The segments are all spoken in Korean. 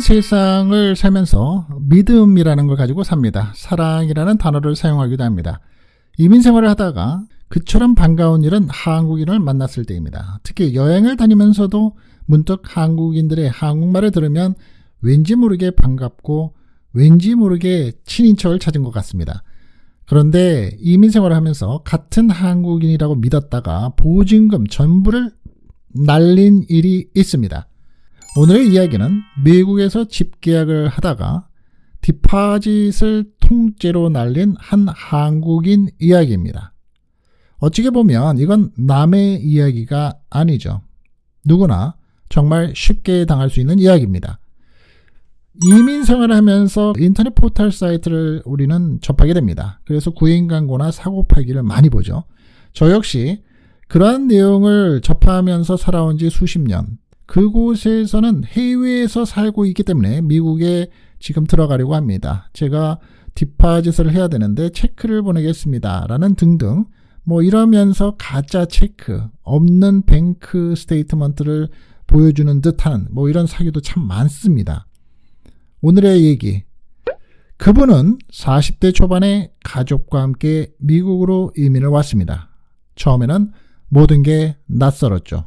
세상을 살면서 믿음이라는 걸 가지고 삽니다. 사랑이라는 단어를 사용하기도 합니다. 이민 생활을 하다가 그처럼 반가운 일은 한국인을 만났을 때입니다. 특히 여행을 다니면서도 문득 한국인들의 한국말을 들으면 왠지 모르게 반갑고 왠지 모르게 친인척을 찾은 것 같습니다. 그런데 이민 생활을 하면서 같은 한국인이라고 믿었다가 보증금 전부를 날린 일이 있습니다. 오늘의 이야기는 미국에서 집 계약을 하다가 디파짓을 통째로 날린 한 한국인 이야기입니다. 어찌게 보면 이건 남의 이야기가 아니죠. 누구나 정말 쉽게 당할 수 있는 이야기입니다. 이민 생활을 하면서 인터넷 포털 사이트를 우리는 접하게 됩니다. 그래서 구인 광고나 사고 팔기를 많이 보죠. 저 역시 그러한 내용을 접하면서 살아온 지 수십 년, 그곳에서는 해외에서 살고 있기 때문에 미국에 지금 들어가려고 합니다. 제가 디파짓을 해야 되는데 체크를 보내겠습니다. 라는 등등 이러면서 가짜 체크, 없는 뱅크 스테이트먼트를 보여주는 듯한 이런 사기도 참 많습니다. 오늘의 얘기, 그분은 40대 초반에 가족과 함께 미국으로 이민을 왔습니다. 처음에는 모든 게 낯설었죠.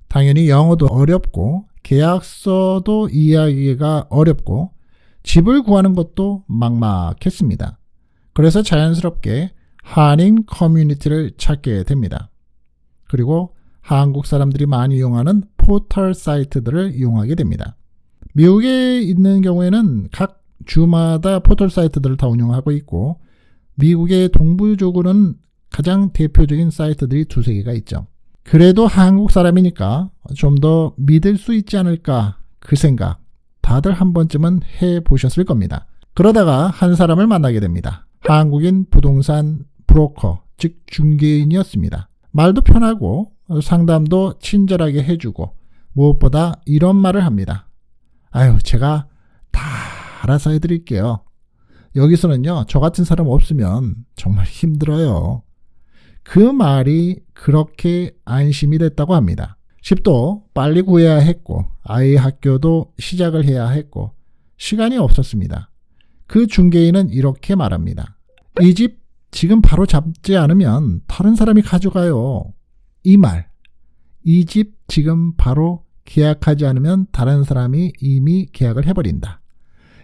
당연히 영어도 어렵고 계약서도 이해하기가 어렵고 집을 구하는 것도 막막했습니다. 그래서 자연스럽게 한인 커뮤니티를 찾게 됩니다. 그리고 한국 사람들이 많이 이용하는 포털 사이트들을 이용하게 됩니다. 미국에 있는 경우에는 각 주마다 포털 사이트들을 다 운영하고 있고 미국의 동부쪽으로는 가장 대표적인 사이트들이 두세 개가 있죠. 그래도 한국 사람이니까 좀 더 믿을 수 있지 않을까 그 생각 다들 한 번쯤은 해보셨을 겁니다. 그러다가 한 사람을 만나게 됩니다. 한국인 부동산 브로커, 즉 중개인이었습니다. 말도 편하고 상담도 친절하게 해주고 무엇보다 이런 말을 합니다. 아유, 제가 다 알아서 해드릴게요. 여기서는요, 저 같은 사람 없으면 정말 힘들어요. 그 말이 그렇게 안심이 됐다고 합니다. 집도 빨리 구해야 했고 아이 학교도 시작을 해야 했고 시간이 없었습니다. 그 중개인은 이렇게 말합니다. 이 집 지금 바로 잡지 않으면 다른 사람이 가져가요. 이 말, 이 집 지금 바로 계약하지 않으면 다른 사람이 이미 계약을 해버린다.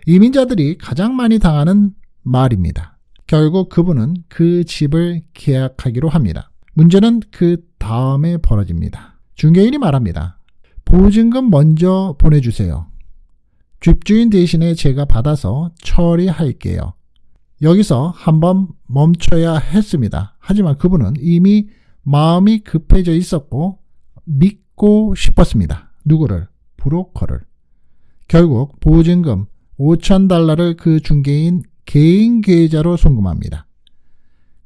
이민자들이 가장 많이 당하는 말입니다. 결국 그분은 그 집을 계약하기로 합니다. 문제는 그 다음에 벌어집니다. 중개인이 말합니다. 보증금 먼저 보내주세요. 집주인 대신에 제가 받아서 처리할게요. 여기서 한번 멈춰야 했습니다. 하지만 그분은 이미 마음이 급해져 있었고 믿고 싶었습니다. 누구를? 브로커를. 결국 보증금 $5,000를 그 중개인 개인 계좌로 송금합니다.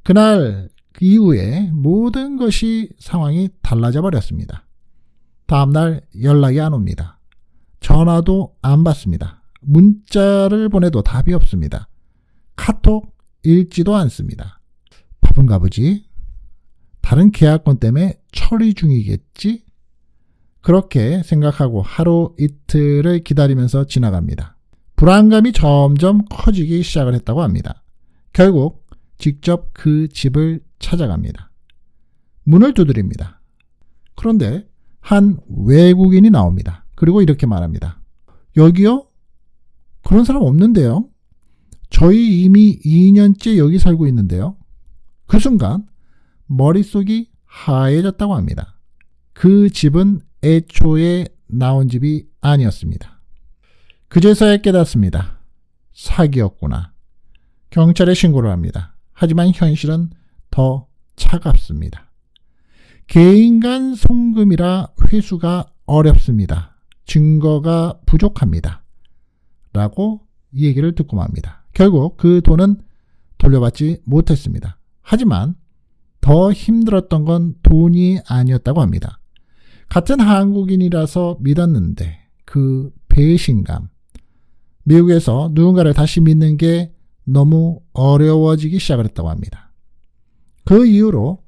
그날 이후에 모든 것이 상황이 달라져 버렸습니다. 다음날 연락이 안 옵니다. 전화도 안 받습니다. 문자를 보내도 답이 없습니다. 카톡 읽지도 않습니다. 바쁜가 보지? 다른 계약건 때문에 처리 중이겠지? 그렇게 생각하고 하루 이틀을 기다리면서 지나갑니다. 불안감이 점점 커지기 시작을 했다고 합니다. 결국 직접 그 집을 찾아갑니다. 문을 두드립니다. 그런데 한 외국인이 나옵니다. 그리고 이렇게 말합니다. 여기요? 그런 사람 없는데요? 저희 이미 2년째 여기 살고 있는데요. 그 순간 머릿속이 하얘졌다고 합니다. 그 집은 애초에 나온 집이 아니었습니다. 그제서야 깨닫습니다. 사기였구나. 경찰에 신고를 합니다. 하지만 현실은 더 차갑습니다. 개인 간 송금이라 회수가 어렵습니다. 증거가 부족합니다. 라고 이 얘기를 듣고 맙니다. 결국 그 돈은 돌려받지 못했습니다. 하지만 더 힘들었던 건 돈이 아니었다고 합니다. 같은 한국인이라서 믿었는데 그 배신감, 미국에서 누군가를 다시 믿는 게 너무 어려워지기 시작을 했다고 합니다. 그 이후로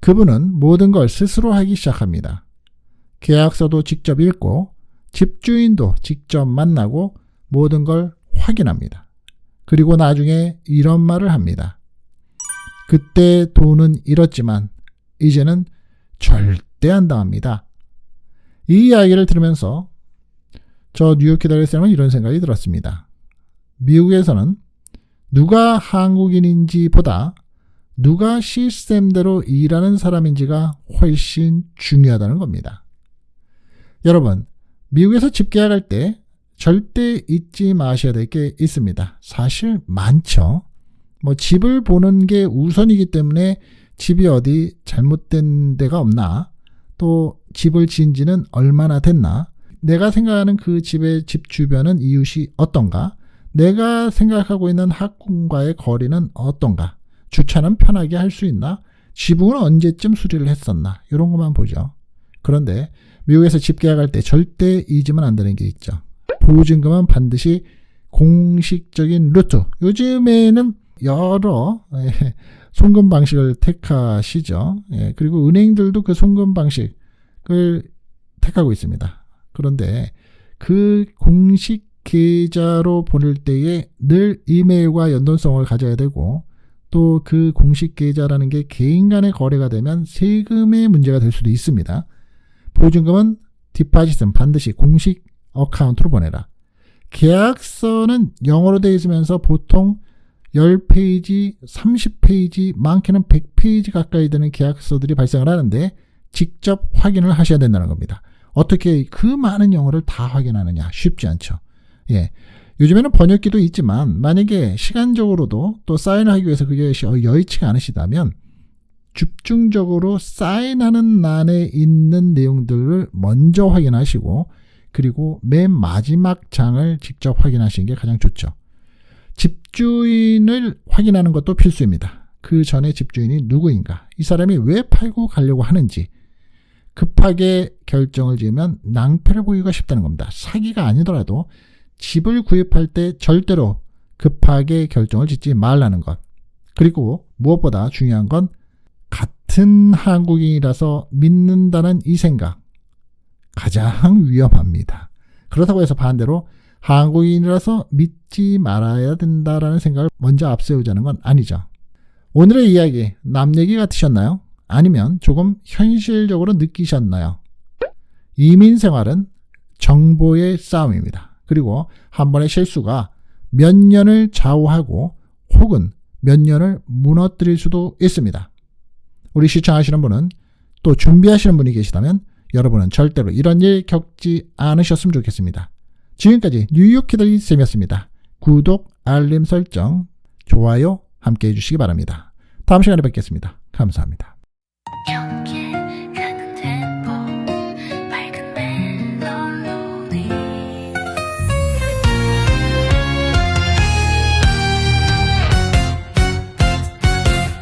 그분은 모든 걸 스스로 하기 시작합니다. 계약서도 직접 읽고 집주인도 직접 만나고 모든 걸 확인합니다. 그리고 나중에 이런 말을 합니다. 그때 돈은 잃었지만 이제는 절대 안 당합니다. 이 이야기를 들으면서 저 뉴욕 기다릴 사람은 이런 생각이 들었습니다. 미국에서는 누가 한국인인지 보다 누가 시스템대로 일하는 사람인지가 훨씬 중요하다는 겁니다. 여러분, 미국에서 집 계약할 때 절대 잊지 마셔야 될 게 있습니다. 사실 많죠. 집을 보는 게 우선이기 때문에 집이 어디 잘못된 데가 없나, 또 집을 지은 지는 얼마나 됐나, 내가 생각하는 그 집의 집 주변은 이웃이 어떤가, 내가 생각하고 있는 학군과의 거리는 어떤가, 주차는 편하게 할 수 있나, 지붕은 언제쯤 수리를 했었나, 이런 것만 보죠. 그런데 미국에서 집 계약할 때 절대 잊으면 안 되는 게 있죠. 보증금은 반드시 공식적인 루트, 요즘에는 여러 송금 방식을 택하시죠. 그리고 은행들도 그 송금 방식을 택하고 있습니다. 그런데 그 공식 계좌로 보낼 때에 늘 이메일과 연동성을 가져야 되고, 또 그 공식 계좌라는 게 개인 간의 거래가 되면 세금의 문제가 될 수도 있습니다. 보증금은 디파짓은 반드시 공식 어카운트로 보내라. 계약서는 영어로 되어 있으면서 보통 10페이지, 30페이지, 많게는 100페이지 가까이 되는 계약서들이 발생을 하는데 직접 확인을 하셔야 된다는 겁니다. 어떻게 그 많은 영어를 다 확인하느냐? 쉽지 않죠. 요즘에는 번역기도 있지만 만약에 시간적으로도 또 사인하기 위해서 그게 여의치가 않으시다면 집중적으로 사인하는欄에 있는 내용들을 먼저 확인하시고, 그리고 맨 마지막 장을 직접 확인하시는 게 가장 좋죠. 집주인을 확인하는 것도 필수입니다. 그 전에 집주인이 누구인가, 이 사람이 왜 팔고 가려고 하는지. 급하게 결정을 지으면 낭패를 보기가 쉽다는 겁니다. 사기가 아니더라도 집을 구입할 때 절대로 급하게 결정을 짓지 말라는 것. 그리고 무엇보다 중요한 건 같은 한국인이라서 믿는다는 이 생각, 가장 위험합니다. 그렇다고 해서 반대로 한국인이라서 믿지 말아야 된다라는 생각을 먼저 앞세우자는 건 아니죠. 오늘의 이야기 남 얘기 같으셨나요? 아니면 조금 현실적으로 느끼셨나요? 이민 생활은 정보의 싸움입니다. 그리고 한 번의 실수가 몇 년을 좌우하고 혹은 몇 년을 무너뜨릴 수도 있습니다. 우리 시청하시는 분은, 또 준비하시는 분이 계시다면 여러분은 절대로 이런 일 겪지 않으셨으면 좋겠습니다. 지금까지 뉴욕 키더리 쌤이었습니다. 구독, 알림 설정, 좋아요 함께 해주시기 바랍니다. 다음 시간에 뵙겠습니다. 감사합니다.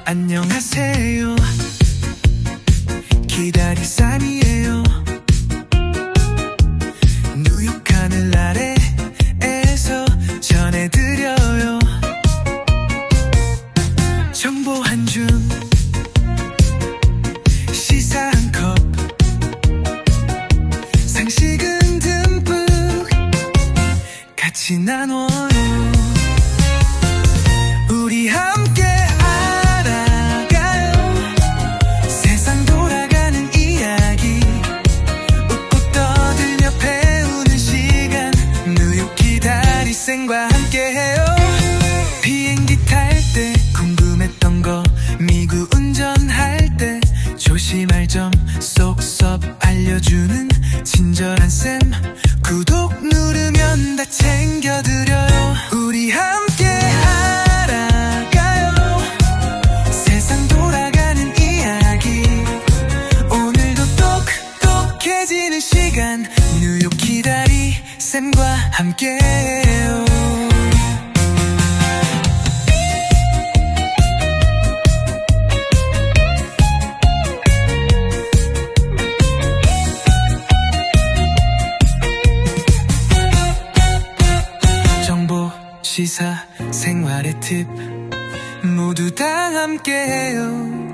안녕하세요. 기다리쌈이에요. 뉴욕 하늘 아래에서 전해드려요. 정보 한 줌, 시사 한 컵, 상식은 듬뿍 같이 나눠요. 우리 함께 과 함께해요. 비행기 탈 때 궁금했던 거, 미국 운전할 때 조심할 점 쏙쏙 알려주는 친절한 쌤. 구독 누르면 다 챙겨드려요. 우리 함께 알아가요. 세상 돌아가는 이야기. 오늘도 똑똑해지는 시간, 뉴욕 기다리 쌤과 함께해요. 정보, 시사, 생활의 팁 모두 다 함께해요.